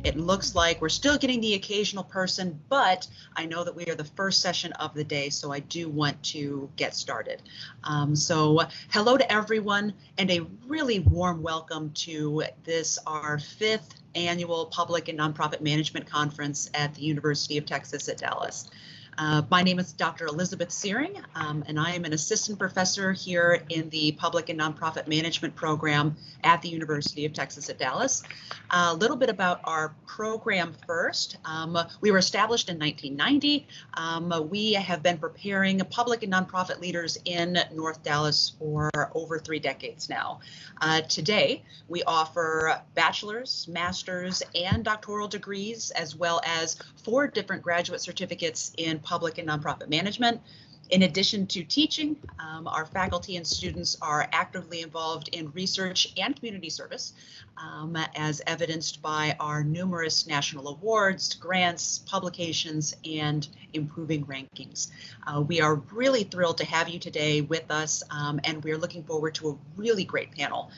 It looks like we're still getting the occasional person, but I know that we are the first session of the day, so I do want to get started. So hello to everyone, and a really warm welcome to this, our 5th annual Public and Nonprofit Management Conference at the University of Texas at Dallas. My name is Dr. Elizabeth Searing, and I am an assistant professor here in the Public and Nonprofit Management program at the University of Texas at Dallas. A little bit about our program first. We were established in 1990. We have been preparing public and nonprofit leaders in North Dallas for over 3 decades now. Today, we offer bachelor's, master's, and doctoral degrees, as well as 4 different graduate certificates in public and nonprofit management. In addition to teaching, our faculty and students are actively involved in research and community service, as evidenced by our numerous national awards, grants, publications, and improving rankings. We are really thrilled to have you today with us, and we're looking forward to a really great panel.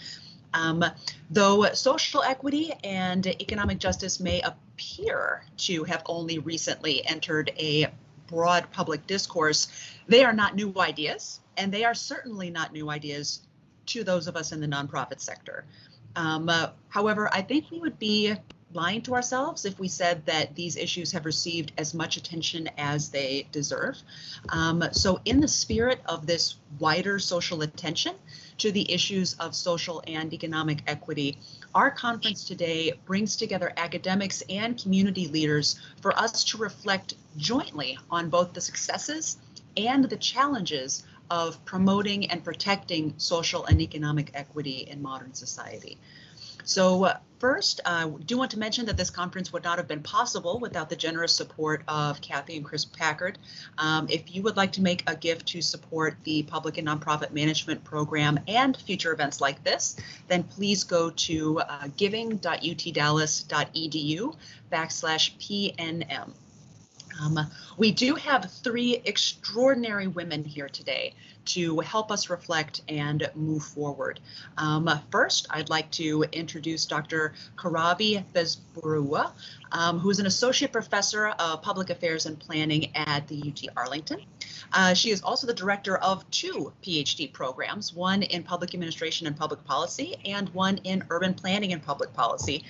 Though social equity and economic justice may appear to have only recently entered a broad public discourse, they are not new ideas, and they are certainly not new ideas to those of us in the nonprofit sector. However, I think we would be lying to ourselves if we said that these issues have received as much attention as they deserve. So in the spirit of this wider social attention to the issues of social and economic equity, our conference today brings together academics and community leaders for us to reflect jointly on both the successes and the challenges of promoting and protecting social and economic equity in modern society. So first, I do want to mention that this conference would not have been possible without the generous support of Kathy and Chris Packard. If you would like to make a gift to support the Public and Nonprofit Management Program and future events like this, then please go to giving.utdallas.edu/PNM. We do have 3 extraordinary women here today to help us reflect and move forward. First, I'd like to introduce Dr. Karabi Bezboruah, who is an associate professor of public affairs and planning at the UT Arlington. She is also the director of 2 PhD programs, one in public administration and public policy and one in urban planning and public policy.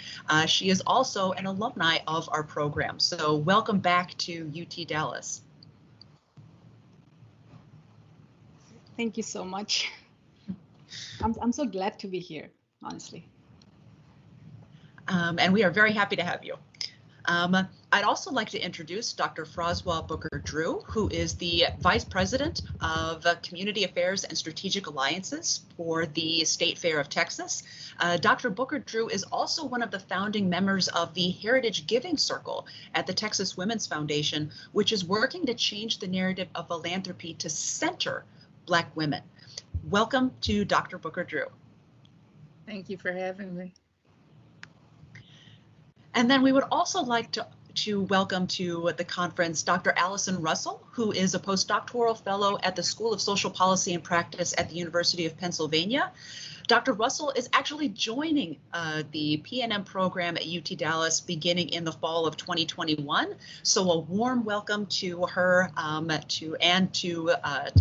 She is also an alumni of our program. So welcome back to UT Dallas. Thank you so much. I'm so glad to be here, honestly. And we are very happy to have you. I'd also like to introduce Dr. Froswa Booker-Drew, who is the Vice President of Community Affairs and Strategic Alliances for the State Fair of Texas. Dr. Booker-Drew is also one of the founding members of the Heritage Giving Circle at the Texas Women's Foundation, which is working to change the narrative of philanthropy to center Black women. Welcome to Dr. Booker-Drew. Thank you for having me. And then we would also like to welcome to the conference Dr. Allison Russell, who is a postdoctoral fellow at the School of Social Policy and Practice at the University of Pennsylvania. Dr. Russell is actually joining the PNM program at UT Dallas beginning in the fall of 2021. So a warm welcome to her to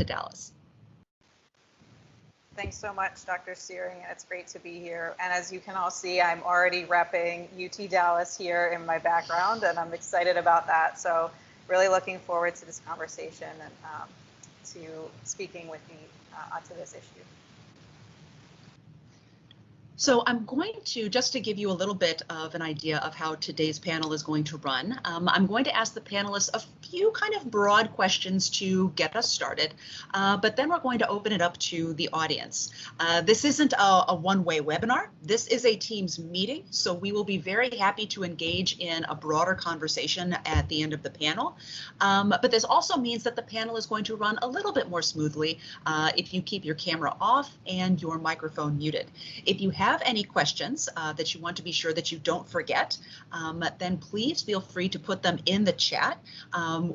Dallas. Thanks so much, Dr. Searing. It's great to be here. And as you can all see, I'm already repping UT Dallas here in my background, and I'm excited about that. So really looking forward to this conversation and to speaking with me onto this issue. So I'm going to, just to give you a little bit of an idea of how today's panel is going to run, I'm going to ask the panelists a few kind of broad questions to get us started, but then we're going to open it up to the audience. This isn't a one-way webinar. This is a Teams meeting, so we will be very happy to engage in a broader conversation at the end of the panel. But this also means that the panel is going to run a little bit more smoothly if you keep your camera off and your microphone muted. If you have any questions that you want to be sure that you don't forget, then please feel free to put them in the chat.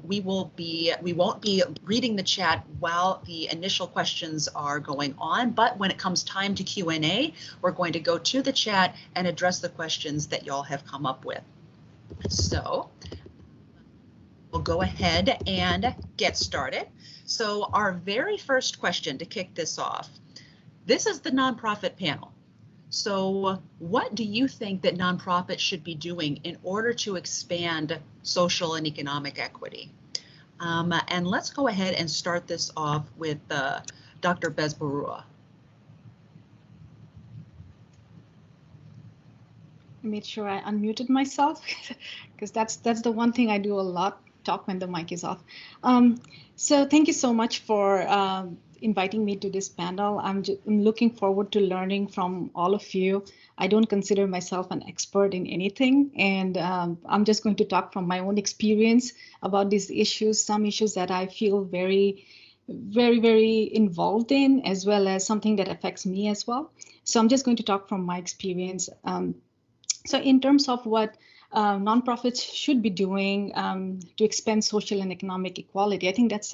We won't be reading the chat while the initial questions are going on, but when it comes time to Q&A, we're going to go to the chat and address the questions that y'all have come up with. So we'll go ahead and get started. So our very first question to kick this off, this is the nonprofit panel. So what do you think that nonprofits should be doing in order to expand social and economic equity? And let's go ahead and start this off with Dr. Bezboruah. I made sure I unmuted myself because that's the one thing I do a lot, talk when the mic is off. So thank you so much for inviting me to this panel. I'm looking forward to learning from all of you. I don't consider myself an expert in anything, and I'm just going to talk from my own experience about these issues, some issues that I feel very involved in, as well as something that affects me as well. So I'm just going to talk from my experience. So in terms of what nonprofits should be doing to expand social and economic equality, I think that's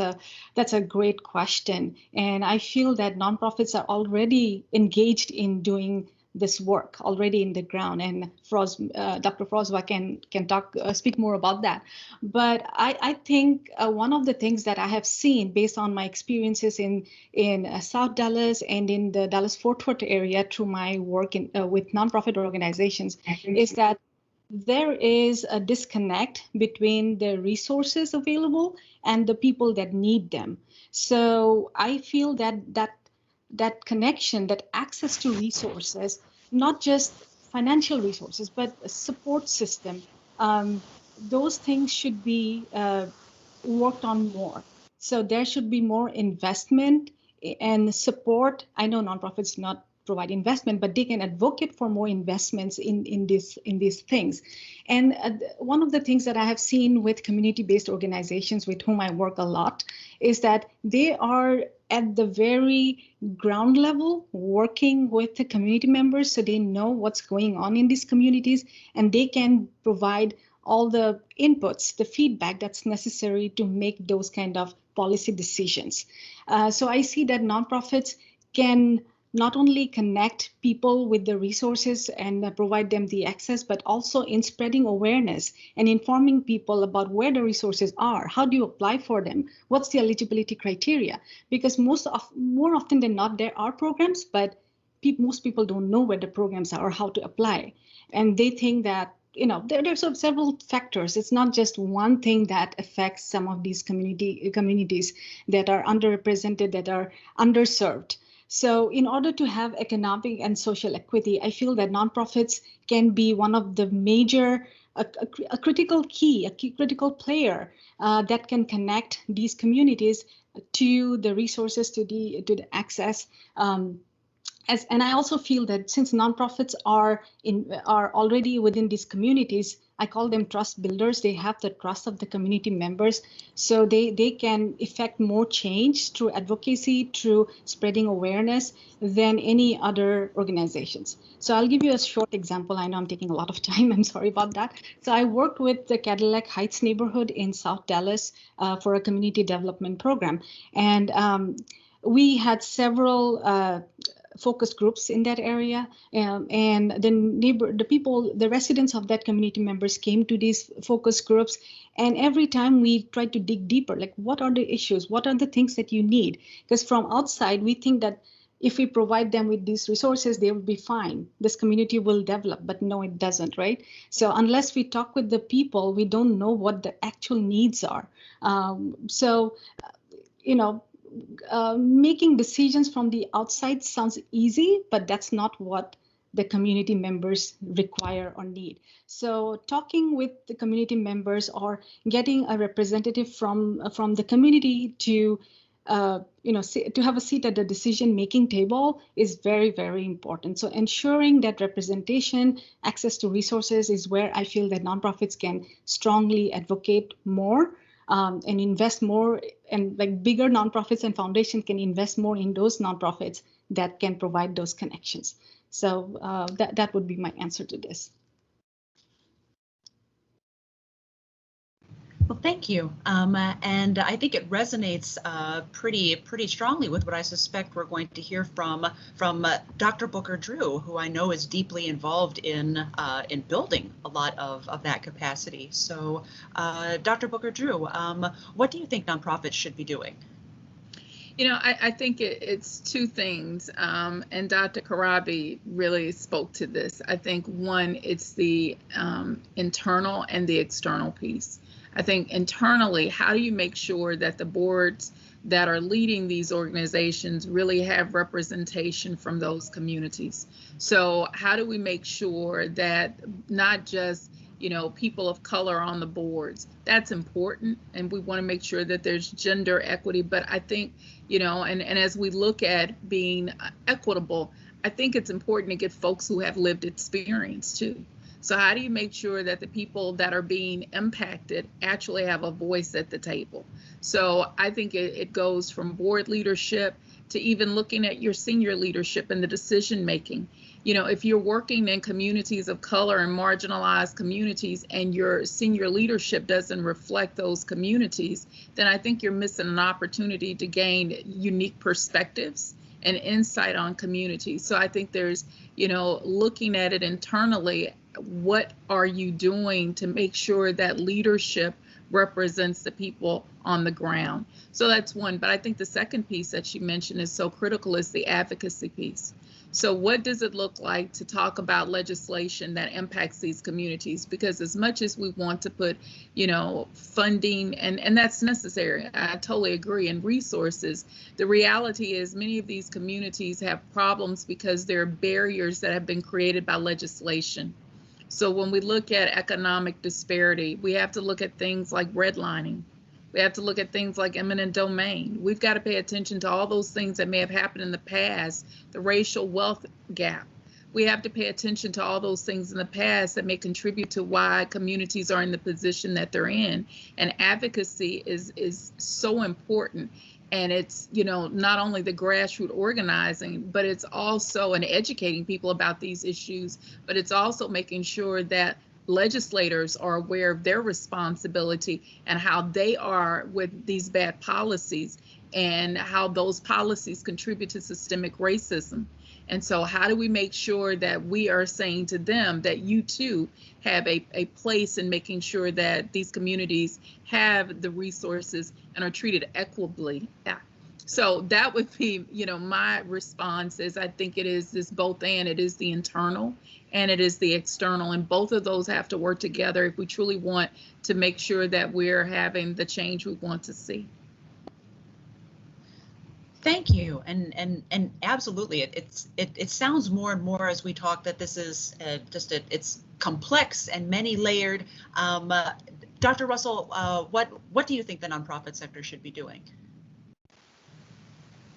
a great question. And I feel that nonprofits are already engaged in doing this work already in the ground, and Dr. Froswa can speak more about that. But I think one of the things that I have seen based on my experiences in South Dallas and in the Dallas-Fort Worth area through my work with nonprofit organizations is that there is a disconnect between the resources available and the people that need them. So I feel that connection, that access to resources, not just financial resources, but a support system, those things should be worked on more. So there should be more investment and support. I know nonprofits not provide investment, but they can advocate for more investments in these things. And one of the things that I have seen with community-based organizations with whom I work a lot is that they are at the very ground level working with the community members, so they know what's going on in these communities, and they can provide all the inputs, the feedback that's necessary to make those kind of policy decisions. So I see that nonprofits can not only connect people with the resources and provide them the access, but also in spreading awareness and informing people about where the resources are. How do you apply for them? What's the eligibility criteria? Because more often than not, there are programs, but most people don't know where the programs are or how to apply. And they think that, there's several factors. It's not just one thing that affects some of these communities that are underrepresented, that are underserved. So in order to have economic and social equity, I feel that nonprofits can be one of the major, a critical key, a critical player that can connect these communities to the resources, to the access. And I also feel that since nonprofits are already within these communities, I call them trust builders. They have the trust of the community members, so they can effect more change through advocacy, through spreading awareness than any other organizations. So I'll give you a short example. I know I'm taking a lot of time. I'm sorry about that. So I worked with the Cadillac Heights neighborhood in South Dallas for a community development program, and we had several focus groups in that area, and the residents of that community members came to these focus groups, and every time we tried to dig deeper, like what are the issues, what are the things that you need? Because from outside we think that if we provide them with these resources, they will be fine, this community will develop, but no, it doesn't, right? So unless we talk with the people, we don't know what the actual needs are. Making decisions from the outside sounds easy, but that's not what the community members require or need. So talking with the community members or getting a representative from the community to have a seat at the decision-making table is very, very important. So ensuring that representation, access to resources is where I feel that nonprofits can strongly advocate more. And invest more, and like bigger nonprofits and foundations can invest more in those nonprofits that can provide those connections. So that would be my answer to this. Well, thank you. And I think it resonates pretty strongly with what I suspect we're going to hear from Dr. Booker Drew, who I know is deeply involved in building a lot of that capacity. So, Dr. Booker Drew, what do you think nonprofits should be doing? You know, I think it's two things, and Dr. Karabi really spoke to this. I think one, it's the internal and the external piece. I think internally, how do you make sure that the boards that are leading these organizations really have representation from those communities? So how do we make sure that not just people of color on the boards? That's important, and we want to make sure that there's gender equity. But I think, and as we look at being equitable, I think it's important to get folks who have lived experience too. So how do you make sure that the people that are being impacted actually have a voice at the table? So I think it goes from board leadership to even looking at your senior leadership and the decision making. If you're working in communities of color and marginalized communities and your senior leadership doesn't reflect those communities, then I think you're missing an opportunity to gain unique perspectives and insight on communities. So I think there's, looking at it internally, what are you doing to make sure that leadership represents the people on the ground? So that's one. But I think the second piece that she mentioned is so critical, is the advocacy piece. So what does it look like to talk about legislation that impacts these communities? Because as much as we want to put, funding, and that's necessary, I totally agree, and resources, the reality is many of these communities have problems because there are barriers that have been created by legislation. So when we look at economic disparity, we have to look at things like redlining. We have to look at things like eminent domain. We've got to pay attention to all those things that may have happened in the past, the racial wealth gap. We have to pay attention to all those things in the past that may contribute to why communities are in the position that they're in. And advocacy is so important. And it's, not only the grassroots organizing, but it's also educating people about these issues, but it's also making sure that legislators are aware of their responsibility and how they are with these bad policies and how those policies contribute to systemic racism. And so how do we make sure that we are saying to them that you too have a place in making sure that these communities have the resources and are treated equitably? So that would be, my response is, I think it is this both and. It is the internal and it is the external, and both of those have to work together if we truly want to make sure that we're having the change we want to see. Thank you, and absolutely, it sounds more and more as we talk that this is it's complex and many layered. Dr. Russell, what do you think the nonprofit sector should be doing?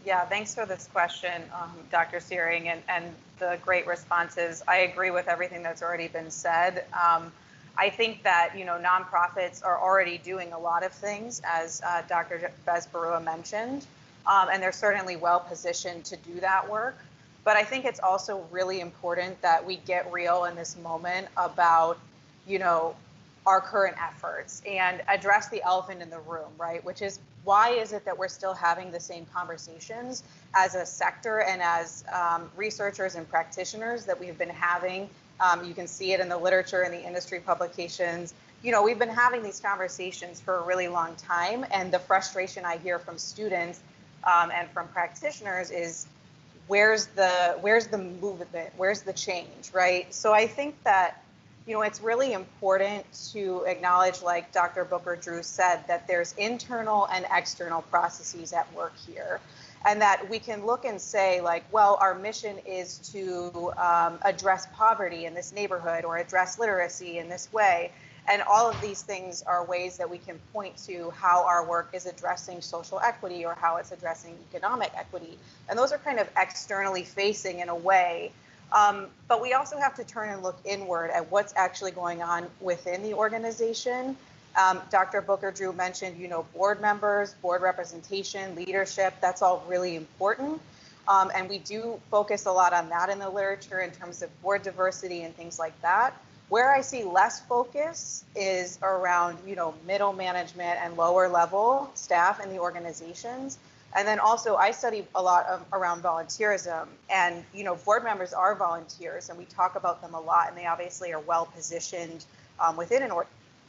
Yeah, thanks for this question, Dr. Searing, and the great responses. I agree with everything that's already been said. I think that, nonprofits are already doing a lot of things, as Dr. Bezboruah mentioned, and they're certainly well positioned to do that work. But I think it's also really important that we get real in this moment about, our current efforts and address the elephant in the room, right? Which is, why is it that we're still having the same conversations as a sector and as researchers and practitioners that we've been having? You can see it in the literature and the industry publications. We've been having these conversations for a really long time, and the frustration I hear from students and from practitioners is, where's the movement? Where's the change, right? So I think that it's really important to acknowledge, like Dr. Booker Drew said, that there's internal and external processes at work here, and that we can look and say, like, well, our mission is to address poverty in this neighborhood or address literacy in this way. And all of these things are ways that we can point to how our work is addressing social equity or how it's addressing economic equity. And those are kind of externally facing in a way. But we also have to turn and look inward at what's actually going on within the organization. Dr. Booker Drew mentioned, board members, board representation, leadership. That's all really important. And we do focus a lot on that in the literature in terms of board diversity and things like that. Where I see less focus is around, middle management and lower level staff in the organizations. And then also I study a lot around volunteerism, and, board members are volunteers and we talk about them a lot, and they obviously are well positioned within an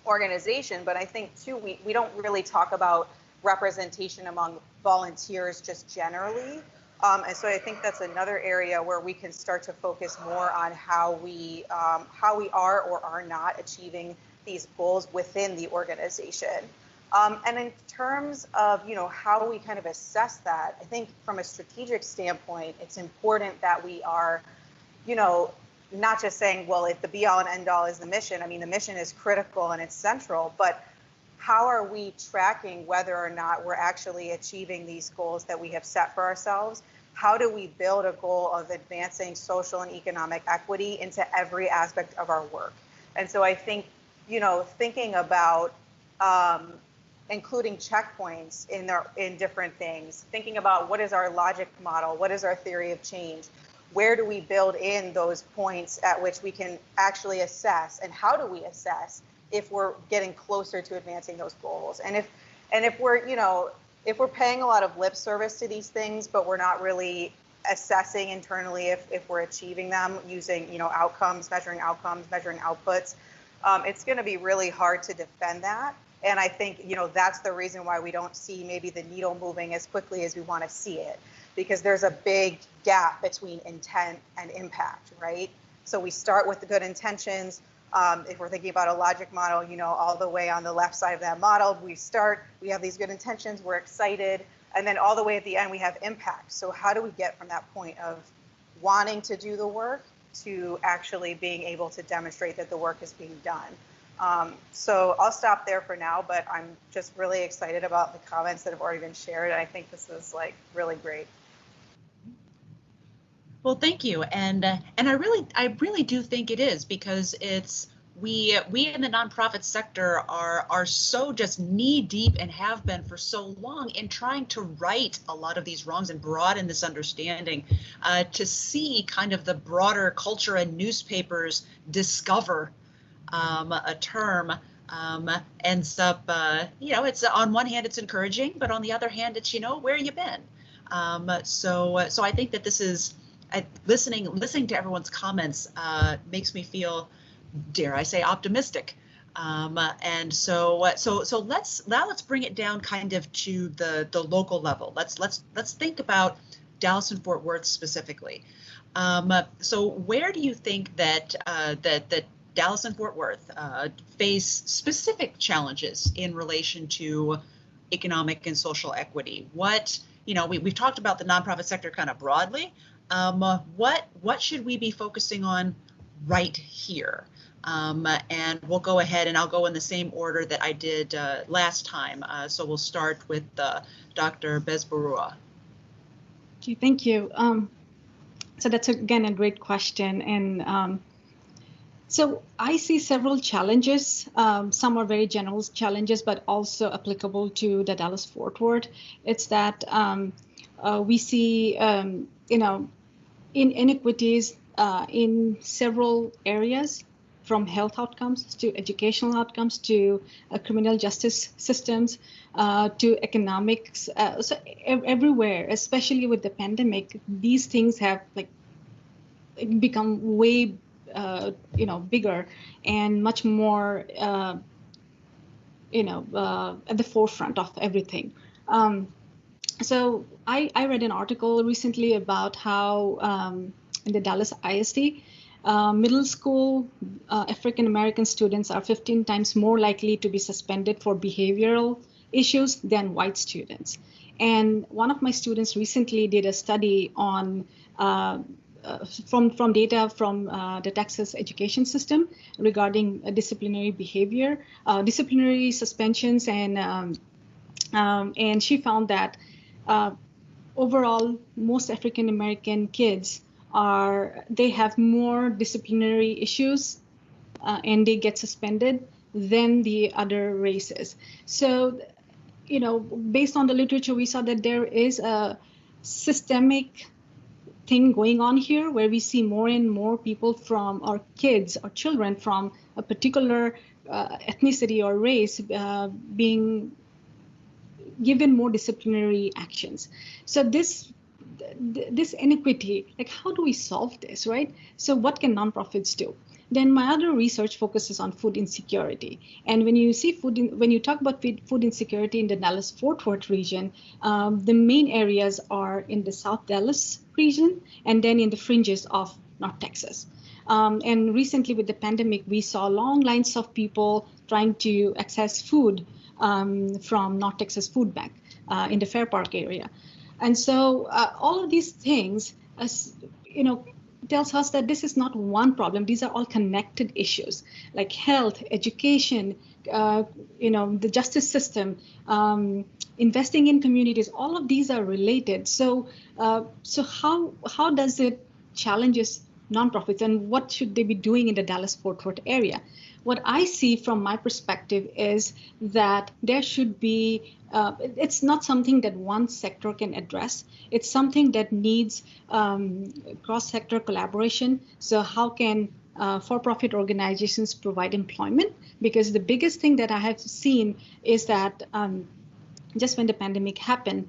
organization. But I think too, we don't really talk about representation among volunteers just generally. And so I think that's another area where we can start to focus more on how we are or are not achieving these goals within the organization. And in terms of, how we kind of assess that, I think from a strategic standpoint, it's important that we are, not just saying, well, if the be all and end all is the mission. I mean, the mission is critical and it's central, but how are we tracking whether or not we're actually achieving these goals that we have set for ourselves? How do we build a goal of advancing social and economic equity into every aspect of our work? And so I think, thinking about including checkpoints in different things, thinking about what is our logic model, what is our theory of change, where do we build in those points at which we can actually assess, and how do we assess if we're getting closer to advancing those goals? And if we're, if we're paying a lot of lip service to these things, but we're not really assessing internally if we're achieving them using, measuring outputs, it's going to be really hard to defend that. And I think, that's the reason why we don't see maybe the needle moving as quickly as we want to see it, because there's a big gap between intent and impact, right? So we start with the good intentions. If we're thinking about a logic model, all the way on the left side of that model, we have these good intentions, we're excited, and then all the way at the end, we have impact. So how do we get from that point of wanting to do the work to actually being able to demonstrate that the work is being done? So I'll stop there for now, but I'm just really excited about the comments that have already been shared, and I think this is really great. Well, thank you, and I really do think it is, because it's we in the nonprofit sector are so just knee deep, and have been for so long, in trying to right a lot of these wrongs and broaden this understanding, to see kind of the broader culture and newspapers discover a term ends up, it's on one hand it's encouraging, but on the other hand it's, where you been? So I think that this is. Listening to everyone's comments makes me feel, dare I say, optimistic. And so let's bring it down kind of to the local level. Let's think about Dallas and Fort Worth specifically. So where do you think that that Dallas and Fort Worth face specific challenges in relation to economic and social equity? What, we've talked about the nonprofit sector kind of broadly. What should we be focusing on right here? And we'll go ahead, and I'll go in the same order that I did last time. So we'll start with Dr. Bezboruah. Okay, thank you. So that's again a great question, and so I see several challenges. Some are very general challenges, but also applicable to the Dallas-Fort Worth. It's that we see, inequities in several areas, from health outcomes to educational outcomes to criminal justice systems to economics. So everywhere, especially with the pandemic, these things have become way bigger and much more at the forefront of everything. So I read an article recently about how in the Dallas ISD, middle school African American students are 15 times more likely to be suspended for behavioral issues than white students. And one of my students recently did a study on from data from the Texas education system regarding disciplinary behavior, disciplinary suspensions, and she found that overall, most African American kids they have more disciplinary issues and they get suspended than the other races. So, based on the literature, we saw that there is a systemic thing going on here where we see more and more people from our kids or children from a particular ethnicity or race being given more disciplinary actions. So this inequity, like how do we solve this, right? So what can nonprofits do? Then my other research focuses on food insecurity. And when you see when you talk about food insecurity in the Dallas-Fort Worth region, the main areas are in the South Dallas region and then in the fringes of North Texas. And recently with the pandemic, we saw long lines of people trying to access food from North Texas Food Bank in the Fair Park area. And so all of these things, tells us that this is not one problem. These are all connected issues like health, education, the justice system, investing in communities. All of these are related. So how does it challenges nonprofits and what should they be doing in the Dallas-Fort Worth area? What I see from my perspective is that there should be, it's not something that one sector can address. It's something that needs cross-sector collaboration. So how can for-profit organizations provide employment? Because the biggest thing that I have seen is that just when the pandemic happened,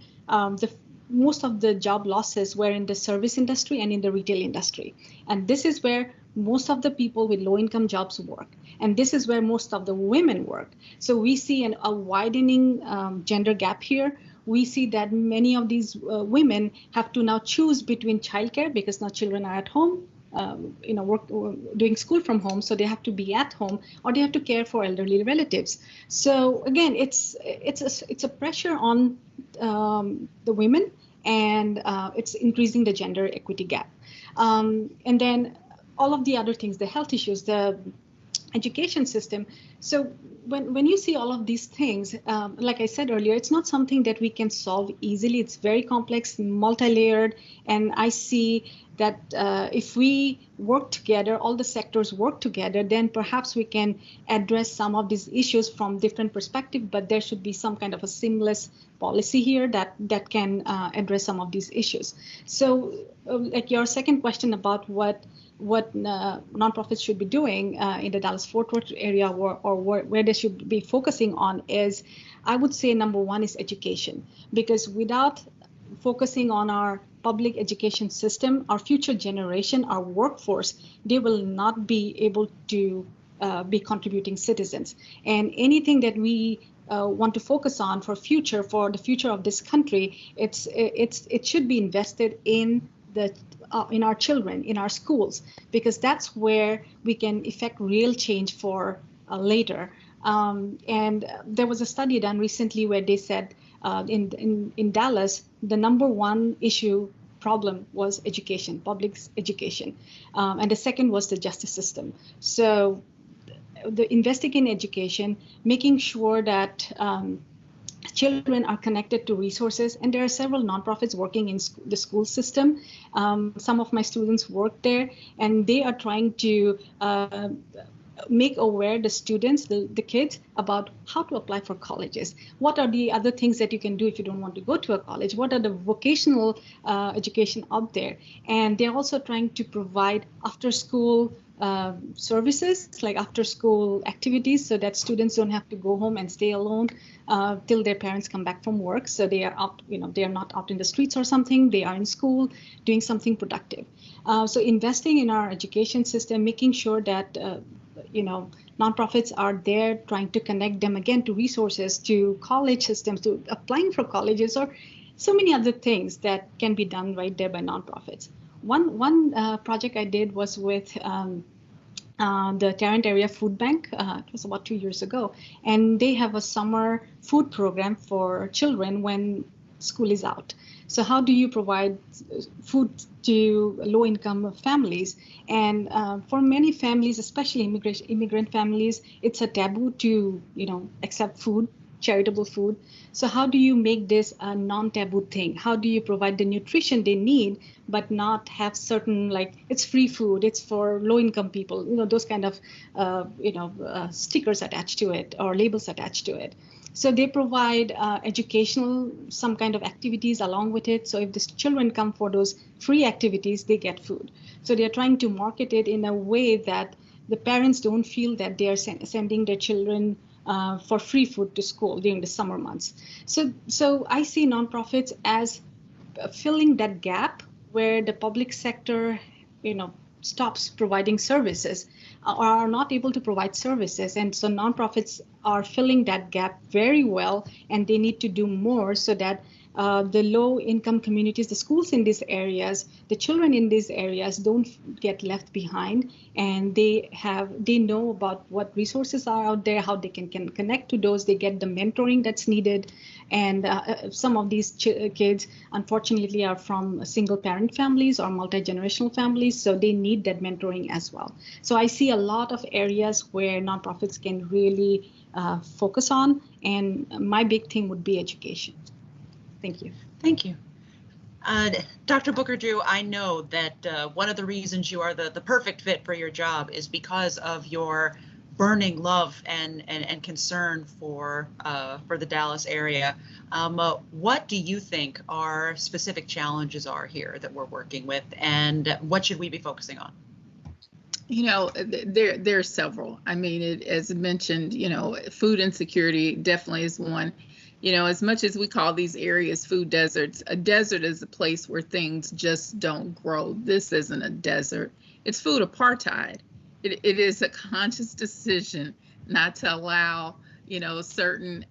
most of the job losses were in the service industry and in the retail industry. And this is where most of the people with low-income jobs work. And this is where most of the women work. So we see a widening gender gap here. We see that many of these women have to now choose between childcare because now children are at home, doing school from home, so they have to be at home, or they have to care for elderly relatives. So again, it's a pressure on the women, and it's increasing the gender equity gap. And then all of the other things, the health issues, the education system. So when you see all of these things, like I said earlier, it's not something that we can solve easily. It's very complex, multi-layered, and I see that if we work together, all the sectors work together, then perhaps we can address some of these issues from different perspectives, but there should be some kind of a seamless policy here that can address some of these issues. So like your second question about what nonprofits should be doing in the Dallas-Fort Worth area or where they should be focusing on is, I would say number one is education, because without focusing on our public education system, our future generation, our workforce, they will not be able to be contributing citizens. And anything that we want to focus on for the future of this country, it should be invested in our children, in our schools, because that's where we can effect real change for later. And there was a study done recently where they said in Dallas, the number one problem was education, public education. And the second was the justice system. So the investing in education, making sure that children are connected to resources, and there are several nonprofits working in the school system. Some of my students work there, and they are trying to make aware the students, the kids, about how to apply for colleges. What are the other things that you can do if you don't want to go to a college? What are the vocational education out there? And they're also trying to provide after-school services, like after-school activities, so that students don't have to go home and stay alone till their parents come back from work. So they are out, they are not out in the streets or something. They are in school doing something productive. So investing in our education system, making sure that nonprofits are there, trying to connect them again to resources, to college systems, to applying for colleges, or so many other things that can be done right there by nonprofits. One project I did was with the Tarrant area food bank. It was about 2 years ago, and they have a summer food program for children when school is out. So how do you provide food to low-income families? And for many families, especially immigrant families, it's a taboo to accept food, charitable food. So how do you make this a non-taboo thing? How do you provide the nutrition they need, but not have certain, like, it's free food, it's for low-income people, those kind of stickers attached to it or labels attached to it. So they provide educational, some kind of activities along with it. So if the children come for those free activities, they get food. So they're trying to market it in a way that the parents don't feel that they are sending their children for free food to school during the summer months. So I see nonprofits as filling that gap where the public sector, stops providing services or are not able to provide services. And so nonprofits are filling that gap very well, and they need to do more so that the low-income communities, the schools in these areas, the children in these areas don't get left behind, and they know about what resources are out there, how they can connect to those, they get the mentoring that's needed. And some of these kids, unfortunately, are from single-parent families or multi-generational families, so they need that mentoring as well. So I see a lot of areas where nonprofits can really focus on, and my big thing would be education. Thank you. Thank you. Dr. Booker-Drew, I know that one of the reasons you are the perfect fit for your job is because of your burning love and concern for the Dallas area. What do you think our specific challenges are here that we're working with, and what should we be focusing on? There are several. I mean, as mentioned, food insecurity definitely is one. As much as we call these areas food deserts, a desert is a place where things just don't grow. This isn't a desert. It's food apartheid. It is a conscious decision not to allow, certain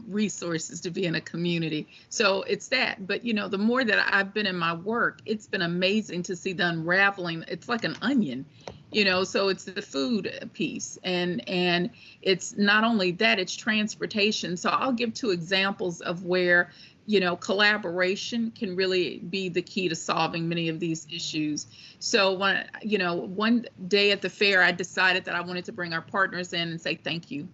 resources to be in a community. So it's that. But, the more that I've been in my work, it's been amazing to see the unraveling. It's like an onion. So it's the food piece, and it's not only that, it's transportation. So I'll give two examples of where, collaboration can really be the key to solving many of these issues. So one day at the fair, I decided that I wanted to bring our partners in and say thank you.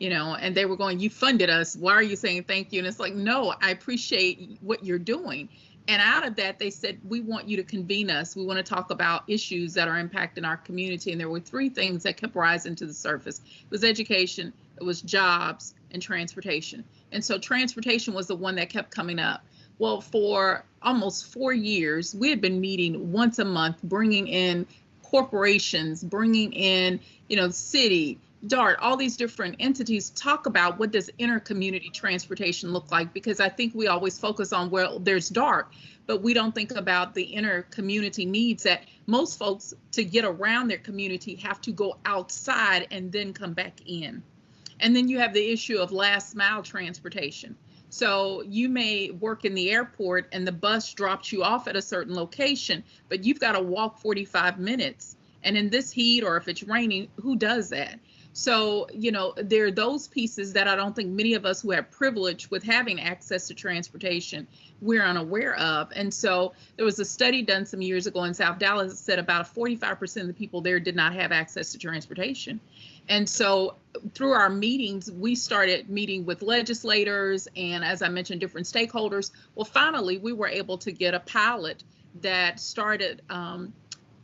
And they were going, you funded us, why are you saying thank you? And it's like, no, I appreciate what you're doing. And out of that, they said, we want you to convene us. We want to talk about issues that are impacting our community. And there were three things that kept rising to the surface. It was education, it was jobs, and transportation. And so transportation was the one that kept coming up. Well, for almost 4 years, we had been meeting once a month, bringing in corporations, bringing in, city, DART, all these different entities talk about what does inter-community transportation look like, because I think we always focus on, well, there's DART, but we don't think about the inter-community needs that most folks, to get around their community, have to go outside and then come back in. And then you have the issue of last mile transportation. So you may work in the airport and the bus drops you off at a certain location, but you've got to walk 45 minutes. And in this heat, or if it's raining, who does that? So, there are those pieces that I don't think many of us who have privilege with having access to transportation, we're unaware of. And so there was a study done some years ago in South Dallas that said about 45% of the people there did not have access to transportation. And so through our meetings, we started meeting with legislators and, as I mentioned, different stakeholders. Well, finally, we were able to get a pilot that started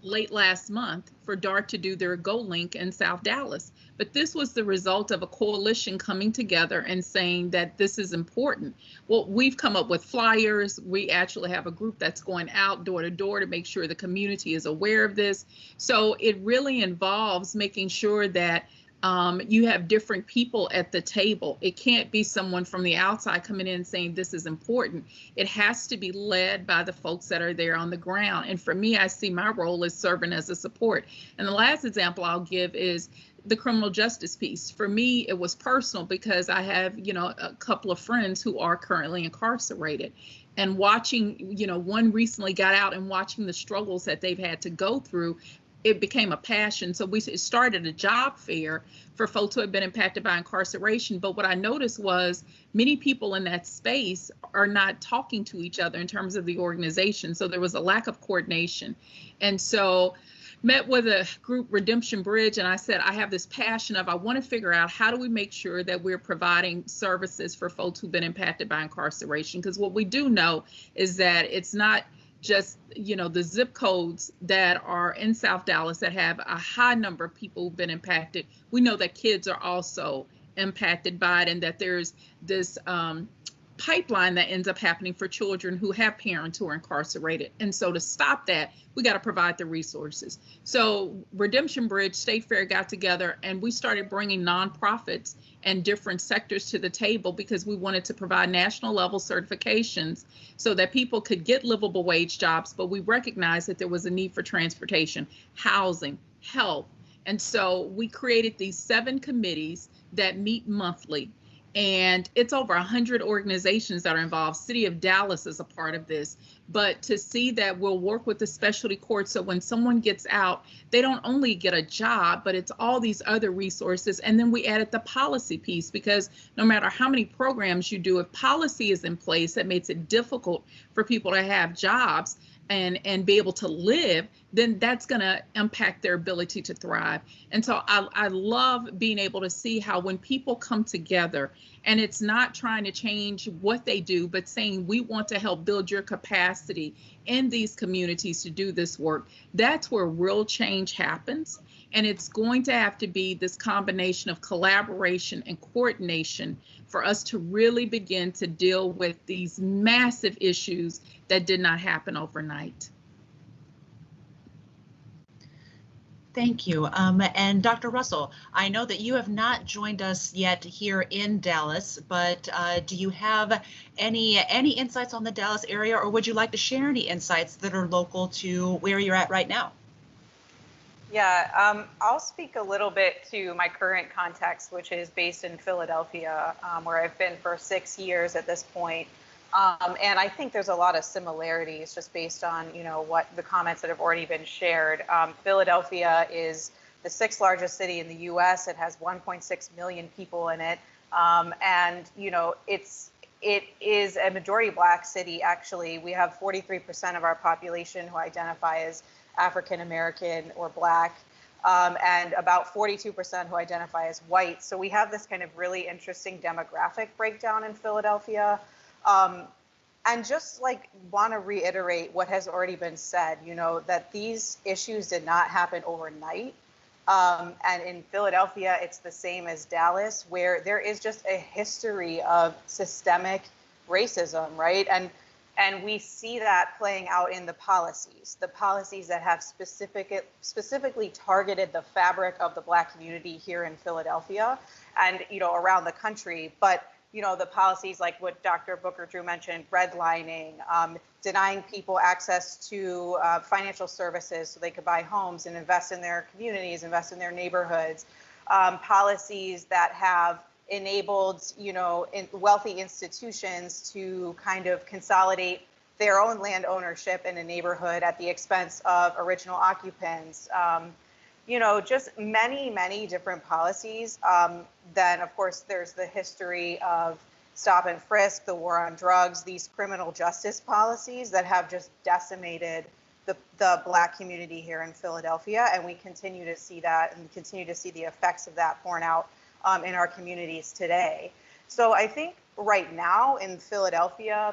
late last month for DART to do their Go Link in South Dallas. But this was the result of a coalition coming together and saying that this is important. Well, we've come up with flyers. We actually have a group that's going out door to door to make sure the community is aware of this. So it really involves making sure that you have different people at the table. It can't be someone from the outside coming in saying this is important. It has to be led by the folks that are there on the ground. And for me, I see my role as serving as a support. And the last example I'll give is the criminal justice piece. For me, it was personal because I have, a couple of friends who are currently incarcerated. And watching, one recently got out, and watching the struggles that they've had to go through, it became a passion. So we started a job fair for folks who have been impacted by incarceration. But what I noticed was many people in that space are not talking to each other in terms of the organization. So there was a lack of coordination. And so met with a group, Redemption Bridge, and I said, I have this passion of, I want to figure out how do we make sure that we're providing services for folks who've been impacted by incarceration? Because what we do know is that it's not just, the zip codes that are in South Dallas that have a high number of people who've been impacted. We know that kids are also impacted by it, and that there's this pipeline that ends up happening for children who have parents who are incarcerated. And so to stop that, we got to provide the resources. So Redemption Bridge, State Fair got together and we started bringing nonprofits and different sectors to the table because we wanted to provide national level certifications so that people could get livable wage jobs. But we recognized that there was a need for transportation, housing, health. And so we created these 7 committees that meet monthly. And it's over 100 organizations that are involved. City of Dallas is a part of this. But to see that we'll work with the specialty courts, so when someone gets out, they don't only get a job, but it's all these other resources. And then we added the policy piece, because no matter how many programs you do, if policy is in place that makes it difficult for people to have jobs and be able to live, then that's going to impact their ability to thrive. And so I love being able to see how when people come together, and it's not trying to change what they do, but saying we want to help build your capacity in these communities to do this work, that's where real change happens. And it's going to have to be this combination of collaboration and coordination for us to really begin to deal with these massive issues that did not happen overnight. Thank you. And Dr. Russell, I know that you have not joined us yet here in Dallas, but do you have any insights on the Dallas area, or would you like to share any insights that are local to where you're at right now? Yeah, I'll speak a little bit to my current context, which is based in Philadelphia, where I've been for 6 years at this point. And I think there's a lot of similarities just based on, what the comments that have already been shared. Philadelphia is the 6th largest city in the U.S. It has 1.6 million people in it. And, it is a majority Black city, actually. We have 43% of our population who identify as African American or Black, and about 42% who identify as white. So we have this kind of really interesting demographic breakdown in Philadelphia. And just want to reiterate what has already been said, that these issues did not happen overnight. And in Philadelphia, it's the same as Dallas, where there is just a history of systemic racism, right? And we see that playing out in the policies that have specifically targeted the fabric of the Black community here in Philadelphia and, around the country. But the policies like what Dr. Booker Drew mentioned, redlining, denying people access to financial services so they could buy homes and invest in their communities, invest in their neighborhoods, policies that have enabled, wealthy institutions to kind of consolidate their own land ownership in a neighborhood at the expense of original occupants. Just many, many different policies. Then, of course, there's the history of stop and frisk, the war on drugs, these criminal justice policies that have just decimated the Black community here in Philadelphia. And we continue to see that and continue to see the effects of that borne out in our communities today. So I think right now in Philadelphia,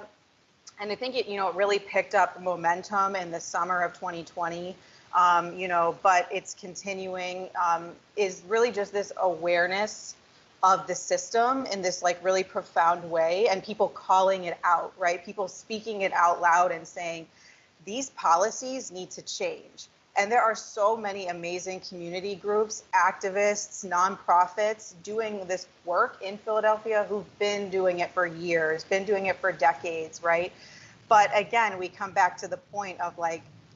and I think it, really picked up momentum in the summer of 2020, but it's continuing, is really just this awareness of the system in this really profound way, and people calling it out, right? People speaking it out loud and saying, these policies need to change. And there are so many amazing community groups, activists, nonprofits doing this work in Philadelphia who've been doing it for years, been doing it for decades, right? But again, we come back to the point of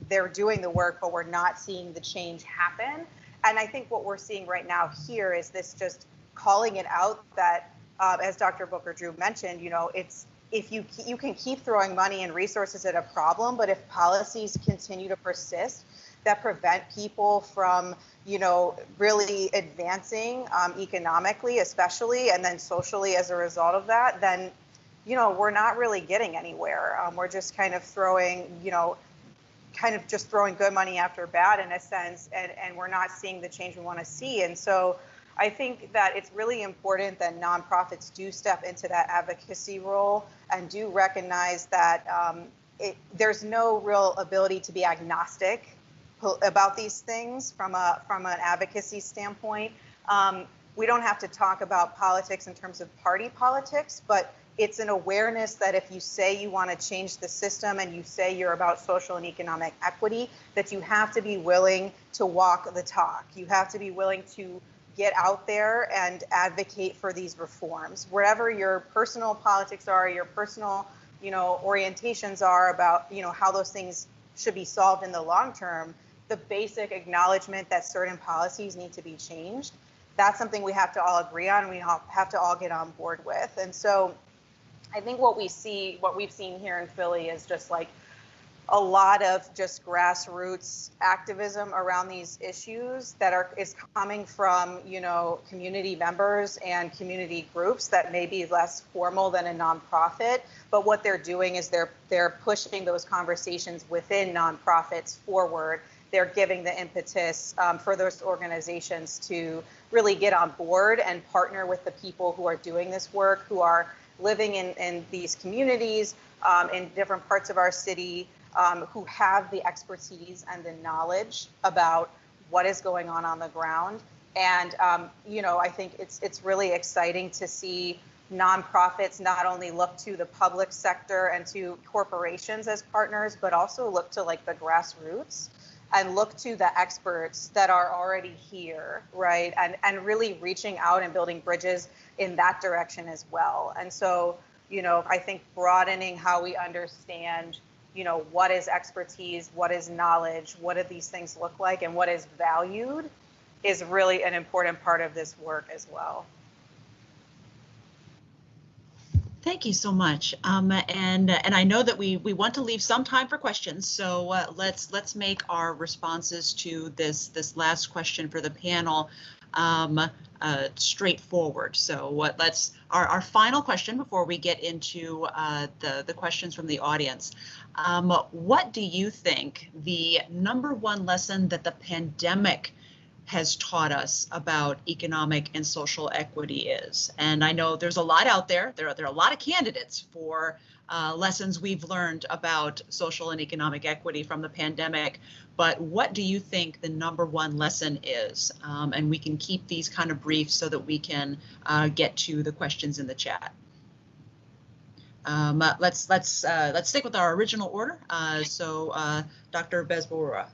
they're doing the work, but we're not seeing the change happen. And I think what we're seeing right now here is this just calling it out that, as Dr. Booker Drew mentioned, it's if you can keep throwing money and resources at a problem, but if policies continue to persist that prevent people from, really advancing economically, especially, and then socially as a result of that, then, we're not really getting anywhere. We're just kind of throwing, just throwing good money after bad in a sense, and we're not seeing the change we want to see. And so I think that it's really important that nonprofits do step into that advocacy role and do recognize that there's no real ability to be agnostic about these things from an advocacy standpoint. we don't have to talk about politics in terms of party politics, but it's an awareness that if you say you want to change the system and you say you're about social and economic equity, that you have to be willing to walk the talk. You have to be willing to get out there and advocate for these reforms. Wherever your personal politics are, your personal, orientations are about, how those things should be solved in the long term, the basic acknowledgement that certain policies need to be changed, that's something we have to all agree on, we have to all get on board with. And so I think what we've seen here in Philly is just like a lot of just grassroots activism around these issues that is coming from, community members and community groups that may be less formal than a nonprofit. But what they're doing is they're pushing those conversations within nonprofits forward. They're giving the impetus for those organizations to really get on board and partner with the people who are doing this work, who are living in these communities in different parts of our city, who have the expertise and the knowledge about what is going on the ground. And, I think it's really exciting to see nonprofits not only look to the public sector and to corporations as partners, but also look to like the grassroots and look to the experts that are already here, right? And really reaching out and building bridges in that direction as well. And so, I think broadening how we understand, what is expertise, what is knowledge, what do these things look like, and what is valued is really an important part of this work as well. Thank you so much. And I know that we want to leave some time for questions, so let's make our responses to this last question for the panel straightforward. So our final question before we get into the questions from the audience. What do you think the #1 lesson that the pandemic has taught us about economic and social equity is? And I know there's a lot out there. There are a lot of candidates for lessons we've learned about social and economic equity from the pandemic. But what do you think the #1 lesson is? And we can keep these kind of brief so that we can get to the questions in the chat. Let's stick with our original order. Dr. Bezboruah.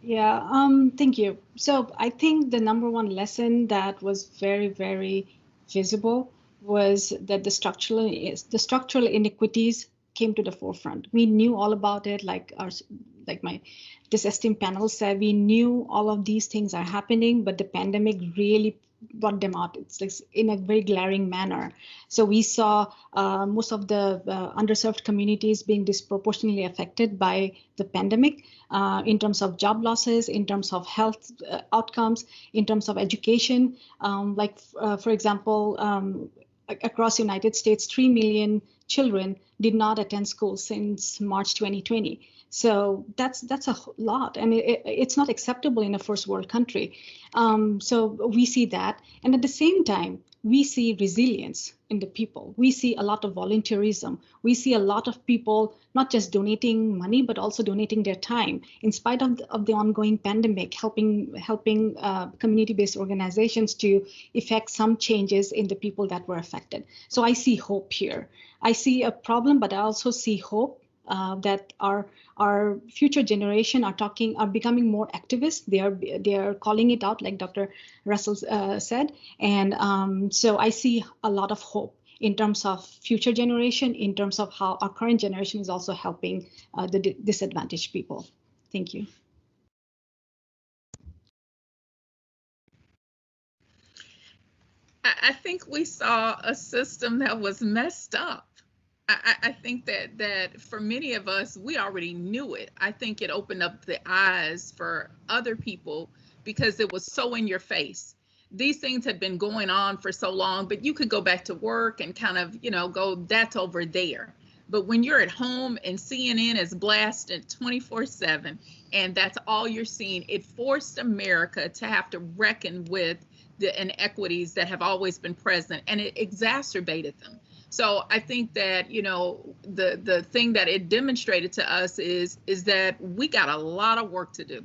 Yeah, thank you. So I think the #1 lesson that was very, very visible was that the structural inequities came to the forefront. We knew all about it, like my disesteemed panel said, we knew all of these things are happening, but the pandemic really brought them out. It's like in a very glaring manner. So we saw most of the underserved communities being disproportionately affected by the pandemic in terms of job losses, in terms of health outcomes, in terms of education. For example, across the United States, 3 million children did not attend school since March 2020. So that's a lot, and it's not acceptable in a first world country. So we see that, and at the same time, we see resilience in the people. We see a lot of volunteerism. We see a lot of people not just donating money, but also donating their time, in spite of the ongoing pandemic, helping community-based organizations to effect some changes in the people that were affected. So I see hope here. I see a problem, but I also see hope. That our future generation are becoming more activists. They are calling it out, like Dr. Russell said, and so I see a lot of hope in terms of future generation, in terms of how our current generation is also helping the disadvantaged people. Thank you. I think we saw a system that was messed up. I think that for many of us, we already knew it. I think it opened up the eyes for other people because it was so in your face. These things had been going on for so long, but you could go back to work and kind of, go, that's over there. But when you're at home and CNN is blasted 24/7, and that's all you're seeing, it forced America to have to reckon with the inequities that have always been present, and it exacerbated them. So I think that, the thing that it demonstrated to us is that we got a lot of work to do.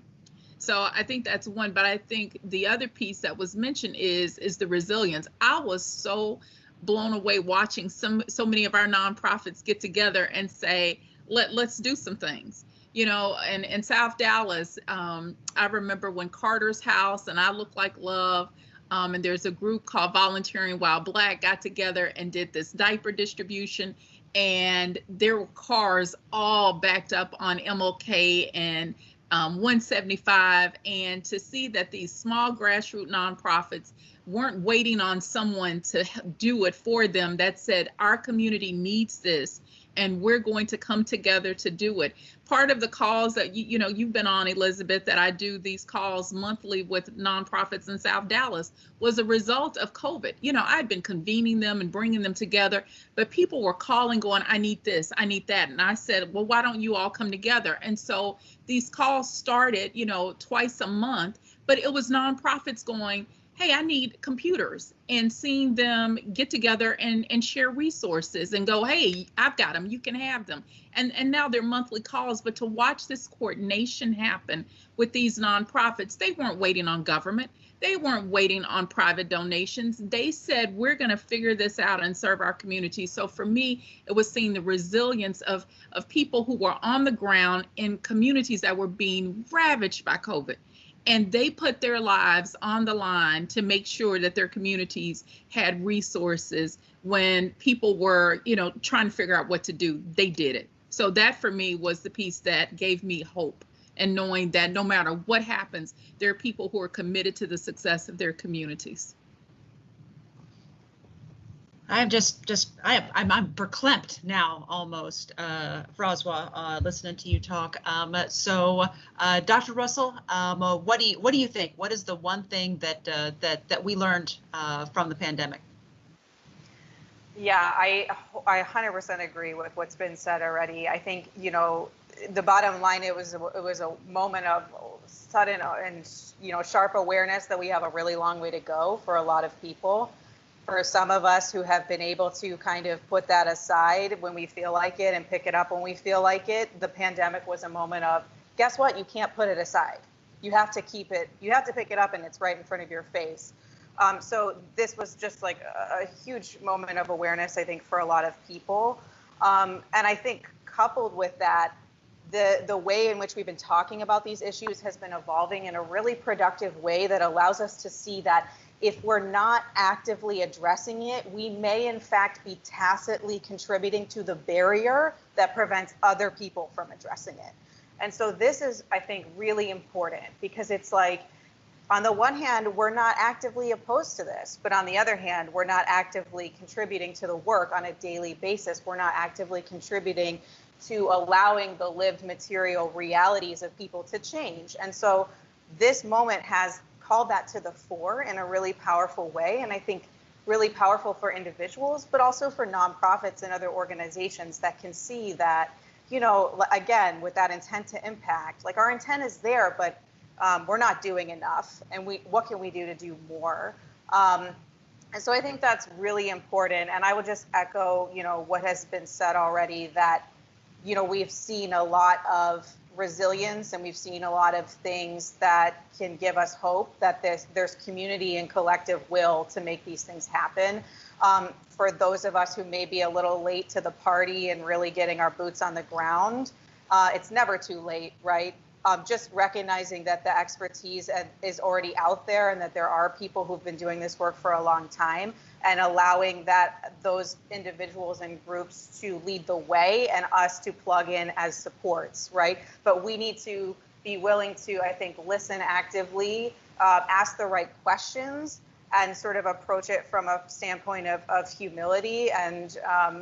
So I think that's one, but I think the other piece that was mentioned is the resilience. I was so blown away watching so many of our nonprofits get together and say, let's do some things. You know, and in South Dallas, I remember when Carter's House and I Look Like Love, and there's a group called Volunteering While Black got together and did this diaper distribution, and there were cars all backed up on MLK and 175, and to see that these small grassroots nonprofits weren't waiting on someone to do it for them, that said, our community needs this and we're going to come together to do it. Part of the calls that you know you've been on, Elizabeth, that I do these calls monthly with nonprofits in South Dallas was a result of COVID. You know, I'd been convening them and bringing them together, but people were calling going, I need this, I need that. And I said, well, why don't you all come together? And so these calls started, you know, twice a month, but it was nonprofits going, hey, I need computers, and seeing them get together and share resources and go, hey, I've got them, you can have them. And now they're monthly calls, but to watch this coordination happen with these nonprofits, they weren't waiting on government. They weren't waiting on private donations. They said, we're going to figure this out and serve our community. So for me, it was seeing the resilience of people who were on the ground in communities that were being ravaged by COVID. And they put their lives on the line to make sure that their communities had resources when people were, you know, trying to figure out what to do. They did it. So that for me was the piece that gave me hope, and knowing that no matter what happens, there are people who are committed to the success of their communities. I'm I'm verklempt now almost, Froswa, listening to you talk. So, Dr. Russell, what do you think? What is the one thing that we learned from the pandemic? Yeah, I 100% agree with what's been said already. I think, you know, the bottom line, it was a moment of sudden and, you know, sharp awareness that we have a really long way to go for a lot of people. For some of us who have been able to kind of put that aside when we feel like it and pick it up when we feel like it, the pandemic was a moment of, guess what? You can't put it aside. You have to keep it, you have to pick it up, and it's right in front of your face. So this was just like a huge moment of awareness, I think, for a lot of people. And I think coupled with that, the way in which we've been talking about these issues has been evolving in a really productive way that allows us to see that if we're not actively addressing it, we may in fact be tacitly contributing to the barrier that prevents other people from addressing it. And so this is, I think, really important, because it's like, on the one hand, we're not actively opposed to this, but on the other hand, we're not actively contributing to the work on a daily basis. We're not actively contributing to allowing the lived material realities of people to change. And so this moment has called that to the fore in a really powerful way. And I think really powerful for individuals, but also for nonprofits and other organizations that can see that, you know, again, with that intent to impact, like our intent is there, but we're not doing enough. And what can we do to do more? And so I think that's really important. And I would just echo, you know, what has been said already, that, you know, we've seen a lot of resilience, and we've seen a lot of things that can give us hope that there's community and collective will to make these things happen. For those of us who may be a little late to the party and really getting our boots on the ground, it's never too late, right? Just recognizing that the expertise is already out there, and that there are people who've been doing this work for a long time, and allowing those individuals and groups to lead the way and us to plug in as supports, right? But we need to be willing to, I think, listen actively, ask the right questions, and sort of approach it from a standpoint of humility, and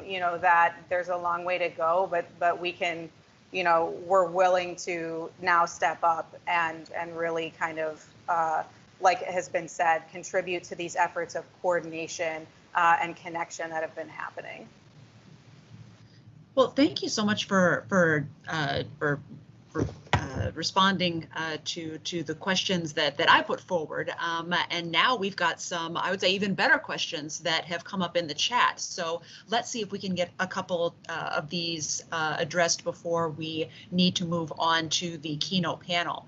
you know, that there's a long way to go, but we can, you know, we're willing to now step up and really kind of, like it has been said, contribute to these efforts of coordination and connection that have been happening. Well, thank you so much for responding to the questions that I put forward. And now we've got some, I would say, even better questions that have come up in the chat. So let's see if we can get a couple of these addressed before we need to move on to the keynote panel.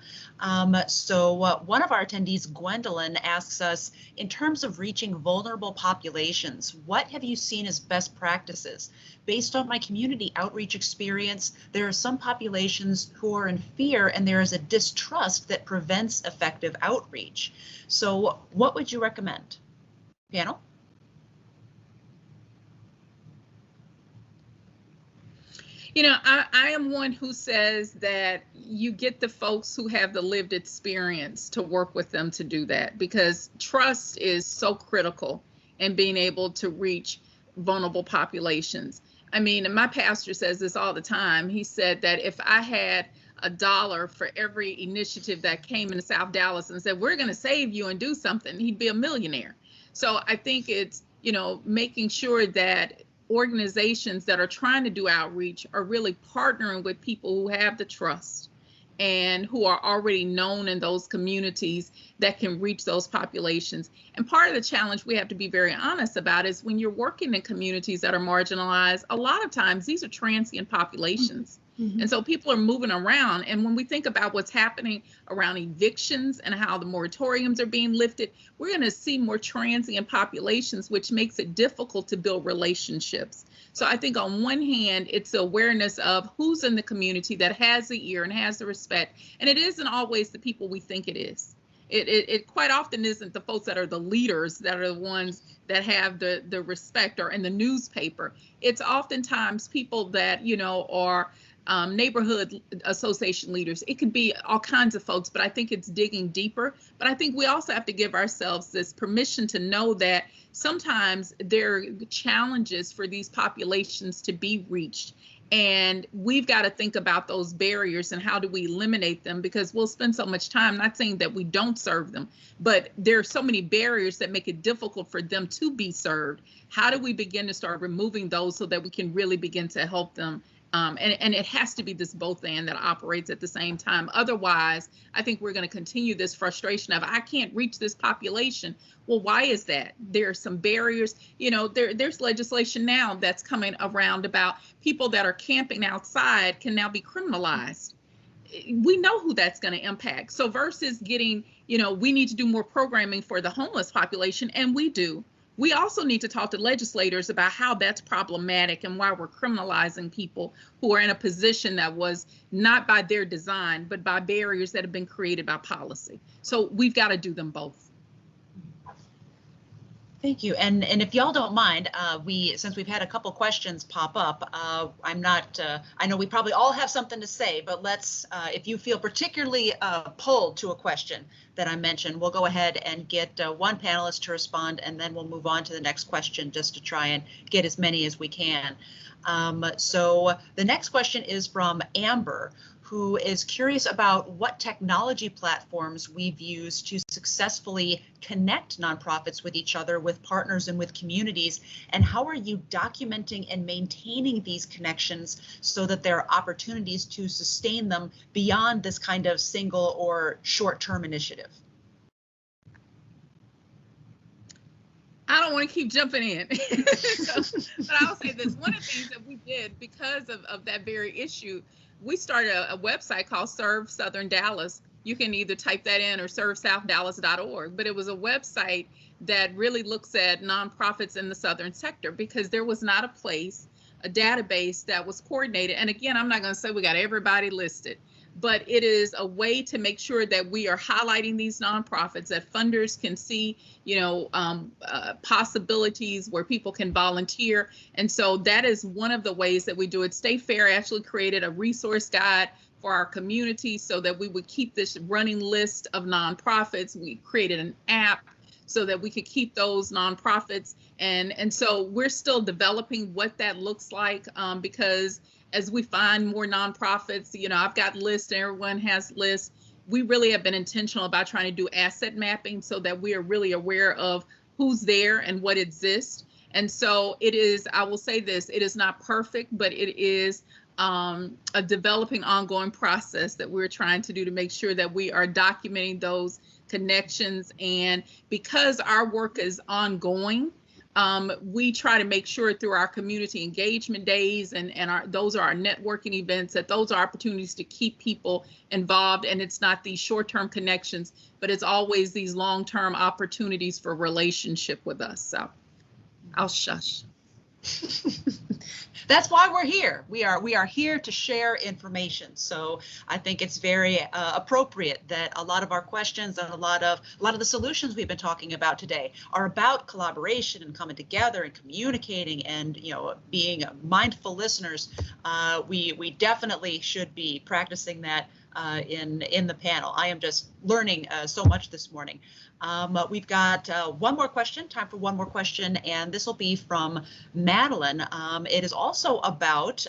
So one of our attendees, Gwendolyn, asks us, in terms of reaching vulnerable populations, what have you seen as best practices? Based on my community outreach experience, there are some populations who are in fear and there is a distrust that prevents effective outreach. So what would you recommend? Panel? You know, I am one who says that you get the folks who have the lived experience to work with them to do that, because trust is so critical in being able to reach vulnerable populations. I mean, and my pastor says this all the time. He said that if I had $1 for every initiative that came into South Dallas and said, we're going to save you and do something, he'd be a millionaire. So I think it's, you know, making sure that organizations that are trying to do outreach are really partnering with people who have the trust and who are already known in those communities that can reach those populations. And part of the challenge we have to be very honest about is when you're working in communities that are marginalized, a lot of times these are transient populations. Mm-hmm. And so people are moving around. And when we think about what's happening around evictions and how the moratoriums are being lifted, we're going to see more transient populations, which makes it difficult to build relationships. So I think on one hand, it's the awareness of who's in the community that has the ear and has the respect. And it isn't always the people we think it is. It quite often isn't the folks that are the leaders that are the ones that have the respect or in the newspaper. It's oftentimes people that, you know, are neighborhood association leaders. It could be all kinds of folks, but I think it's digging deeper. But I think we also have to give ourselves this permission to know that sometimes there are challenges for these populations to be reached. And we've got to think about those barriers and how do we eliminate them, because we'll spend so much time, not saying that we don't serve them, but there are so many barriers that make it difficult for them to be served. How do we begin to start removing those so that we can really begin to help them? And it has to be this both and that operates at the same time. Otherwise, I think we're going to continue this frustration of I can't reach this population. Well, why is that? There are some barriers. You know, there's legislation now that's coming around about people that are camping outside can now be criminalized. We know who that's going to impact. So versus getting, you know, we need to do more programming for the homeless population, and we do. We also need to talk to legislators about how that's problematic and why we're criminalizing people who are in a position that was not by their design, but by barriers that have been created by policy. So we've got to do them both. Thank you. And if y'all don't mind, since we've had a couple questions pop up, I know we probably all have something to say, but let's, if you feel particularly pulled to a question that I mentioned, we'll go ahead and get one panelist to respond, and then we'll move on to the next question just to try and get as many as we can. So the next question is from Amber, who is curious about what technology platforms we've used to successfully connect nonprofits with each other, with partners and with communities, and how are you documenting and maintaining these connections so that there are opportunities to sustain them beyond this kind of single or short-term initiative? I don't want to keep jumping in, but I'll say this. One of the things that we did because of that very issue, we started a website called Serve Southern Dallas. You can either type that in or servesouthdallas.org, but it was a website that really looks at nonprofits in the Southern sector, because there was not a place, a database that was coordinated. And again, I'm not going to say we got everybody listed, but it is a way to make sure that we are highlighting these nonprofits, that funders can see, you know, possibilities where people can volunteer. And so that is one of the ways that we do it. Stay Fair actually created a resource guide for our community so that we would keep this running list of nonprofits. We created an app so that we could keep those nonprofits. And so we're still developing what that looks like, because as we find more nonprofits, you know, I've got lists and everyone has lists. We really have been intentional about trying to do asset mapping so that we are really aware of who's there and what exists. And so it is, I will say this, it is not perfect, but it is a developing ongoing process that we're trying to do to make sure that we are documenting those connections. And because our work is ongoing, we try to make sure through our community engagement days and those are our networking events, that those are opportunities to keep people involved. And it's not these short-term connections, but it's always these long-term opportunities for relationship with us. So I'll shush. That's why we're here. We are here to share information. So I think it's very appropriate that a lot of our questions and a lot of the solutions we've been talking about today are about collaboration and coming together and communicating and, you know, being mindful listeners. We definitely should be practicing that in the panel. I am just learning so much this morning. We've got one more question, time for one more question, and this will be from Madeline. It is also about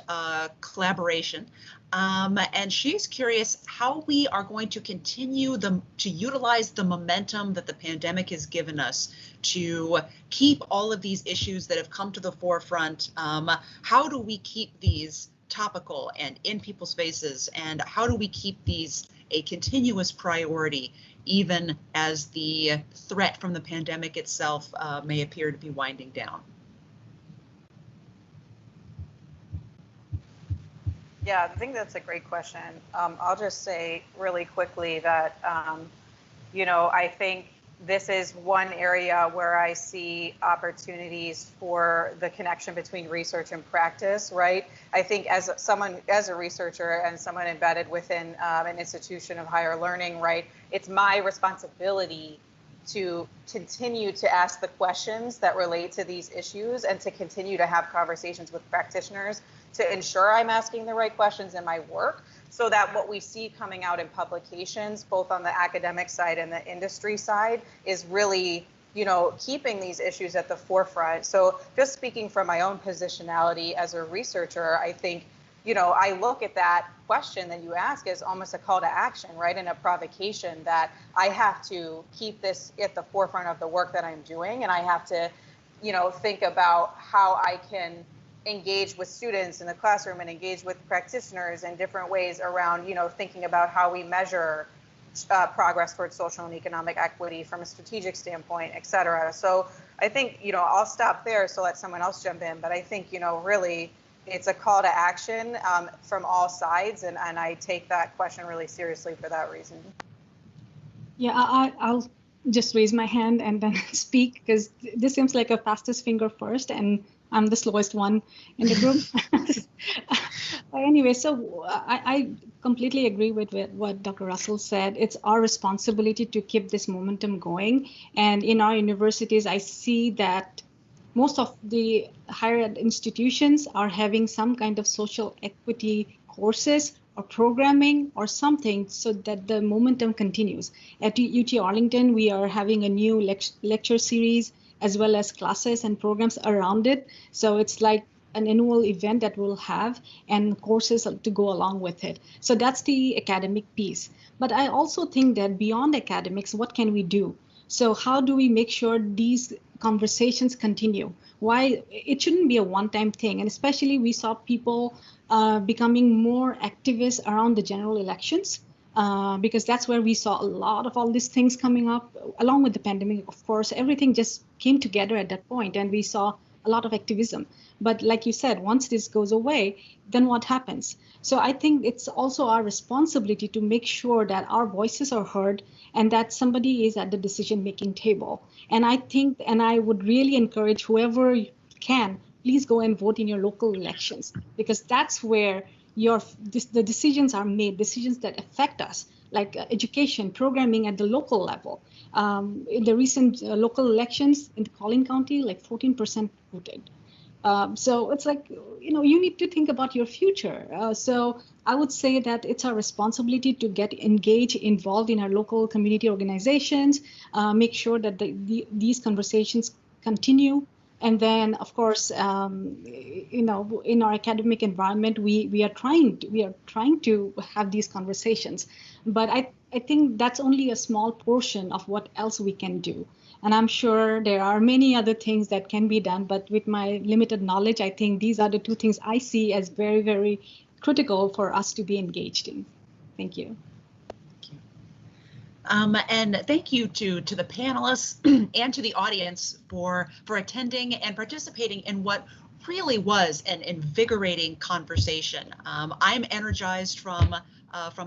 collaboration, and she's curious how we are going to continue to utilize the momentum that the pandemic has given us to keep all of these issues that have come to the forefront. How do we keep these topical and in people's faces, and how do we keep these a continuous priority even as the threat from the pandemic itself may appear to be winding down? Yeah, I think that's a great question. I'll just say really quickly that, you know, I think this is one area where I see opportunities for the connection between research and practice, right? I think as a researcher and someone embedded within an institution of higher learning, right, it's my responsibility to continue to ask the questions that relate to these issues and to continue to have conversations with practitioners to ensure I'm asking the right questions in my work, so that what we see coming out in publications, both on the academic side and the industry side, is really, you know, keeping these issues at the forefront. So just speaking from my own positionality as a researcher, I think, you know, I look at that question that you ask as almost a call to action, right? And a provocation that I have to keep this at the forefront of the work that I'm doing. And I have to, you know, think about how I can engage with students in the classroom and engage with practitioners in different ways around, you know, thinking about how we measure progress towards social and economic equity from a strategic standpoint, et cetera. So I think, you know, I'll stop there so let someone else jump in. But I think, you know, really it's a call to action from all sides. And I take that question really seriously for that reason. Yeah, I'll just raise my hand and then speak, because this seems like a fastest finger first, and I'm the slowest one in the group. But anyway, so I completely agree with what Dr. Russell said. It's our responsibility to keep this momentum going. And in our universities, I see that most of the higher ed institutions are having some kind of social equity courses or programming or something so that the momentum continues. At UT Arlington, we are having a new lecture series as well as classes and programs around it. So it's like an annual event that we'll have and courses to go along with it. So that's the academic piece. But I also think that beyond academics, what can we do? So how do we make sure these conversations continue? Why it shouldn't be a one-time thing. And especially we saw people becoming more activists around the general elections. Because that's where we saw a lot of all these things coming up, along with the pandemic, of course. Everything just came together at that point, and we saw a lot of activism. But like you said, once this goes away, then what happens? So I think it's also our responsibility to make sure that our voices are heard and that somebody is at the decision-making table. And I think, and I would really encourage whoever can, please go and vote in your local elections, because that's where the decisions are made, decisions that affect us, like education, programming at the local level. In the recent local elections in Collin County, like 14% voted. So it's like, you know, you need to think about your future. So I would say that it's our responsibility to get engaged, involved in our local community organizations, make sure that these conversations continue. And then, of course, you know, in our academic environment, we are trying to have these conversations. But I think that's only a small portion of what else we can do. And I'm sure there are many other things that can be done. But with my limited knowledge, I think these are the two things I see as very, very critical for us to be engaged in. Thank you. And thank you to the panelists and to the audience for attending and participating in what really was an invigorating conversation. I'm energized from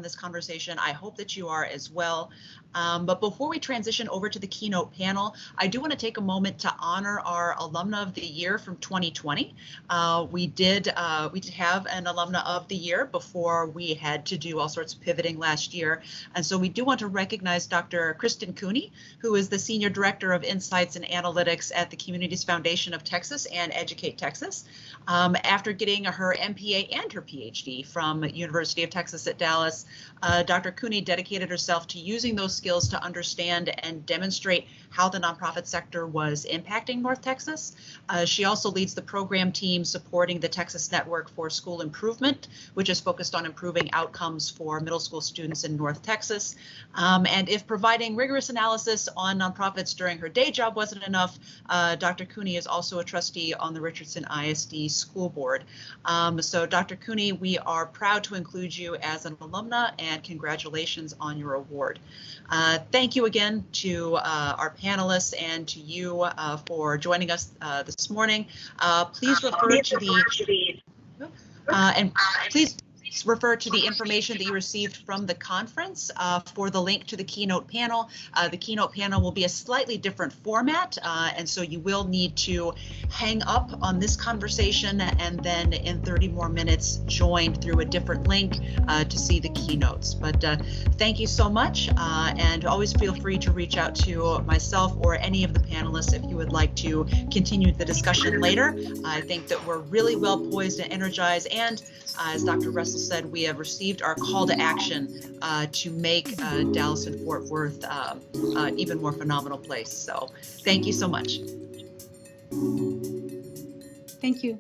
this conversation. I hope that you are as well. But before we transition over to the keynote panel, I do want to take a moment to honor our Alumna of the Year from 2020. We did have an Alumna of the Year before we had to do all sorts of pivoting last year. And so we do want to recognize Dr. Kristen Cooney, who is the Senior Director of Insights and Analytics at the Communities Foundation of Texas and Educate Texas. After getting her MPA and her PhD from University of Texas at Dallas, Dr. Cooney dedicated herself to using those skills to understand and demonstrate how the nonprofit sector was impacting North Texas. She also leads the program team supporting the Texas Network for School Improvement, which is focused on improving outcomes for middle school students in North Texas. And if providing rigorous analysis on nonprofits during her day job wasn't enough, Dr. Cooney is also a trustee on the Richardson ISD School Board. So Dr. Cooney, we are proud to include you as an alumna, and congratulations on your award. Thank you again to our panelists and to you for joining us this morning. Please refer to the information that you received from the conference for the link to the keynote panel. The keynote panel will be a slightly different format, and so you will need to hang up on this conversation and then in 30 more minutes join through a different link to see the keynotes. But thank you so much, and always feel free to reach out to myself or any of the panelists if you would like to continue the discussion later. I think that we're really well poised and energized, and as Dr. Russell said, we have received our call to action to make Dallas and Fort Worth an even more phenomenal place. So thank you so much. Thank you.